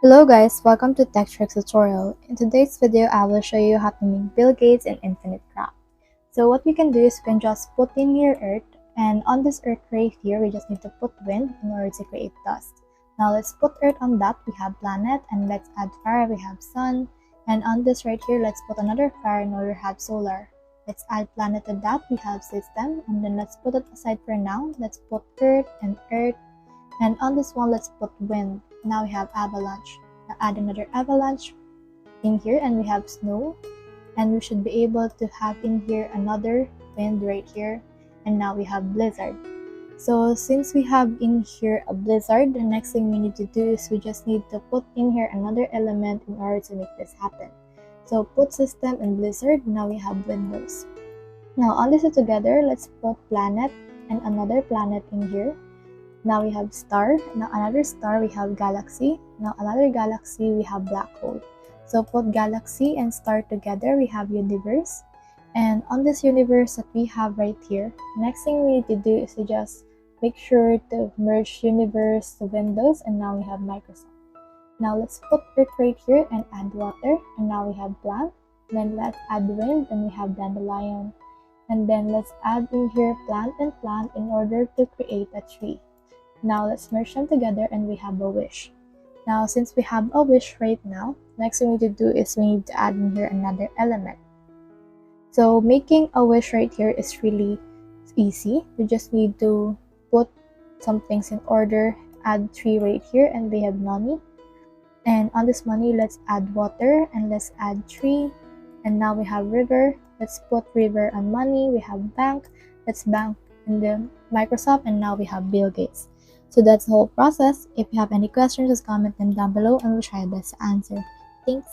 Hello guys, welcome to Tech Tricks tutorial. In today's video, I will show you how to make Bill Gates and infinite crap. So what we can do is we can just put in here Earth, and on this Earth right here, we just need to put wind in order to create dust. Now let's put Earth on that, we have planet, and let's add fire, we have sun. And on this right here, let's put another fire in order to have solar. Let's add planet to that, we have system, and then let's put it aside for now. Let's put Earth, and on this one, let's put wind. Now we have avalanche. Now add another avalanche in here, and we have snow. And we should be able to have in here another wind right here. And now we have blizzard. So since we have in here a blizzard, the next thing we need to do is we just need to put in here another element in order to make this happen. So put system and blizzard. Now we have windows. Now on this together, let's put planet and another planet in here. Now we have star. Now another star, we have galaxy. Now another galaxy, we have black hole. So put galaxy and star together, we have universe. And on this universe that we have right here, next thing we need to do is to just make sure to merge universe to windows, and now we have Microsoft. Now let's put Earth right here and add water, and now we have plant. Then let's add wind, and we have dandelion. And then let's add in here plant and plant in order to create a tree. Now let's merge them together and we have a wish. Now since we have a wish right now, next thing we need to do is we need to add in here another element. So making a wish right here is really easy. We just need to put some things in order, add tree right here, and we have money. And on this money, let's add water and let's add tree. And now we have river. Let's put river on money. We have bank. Let's bank in the Microsoft, and now we have Bill Gates. So that's the whole process. If you have any questions, just comment them down below and we'll try our best to answer. Thanks.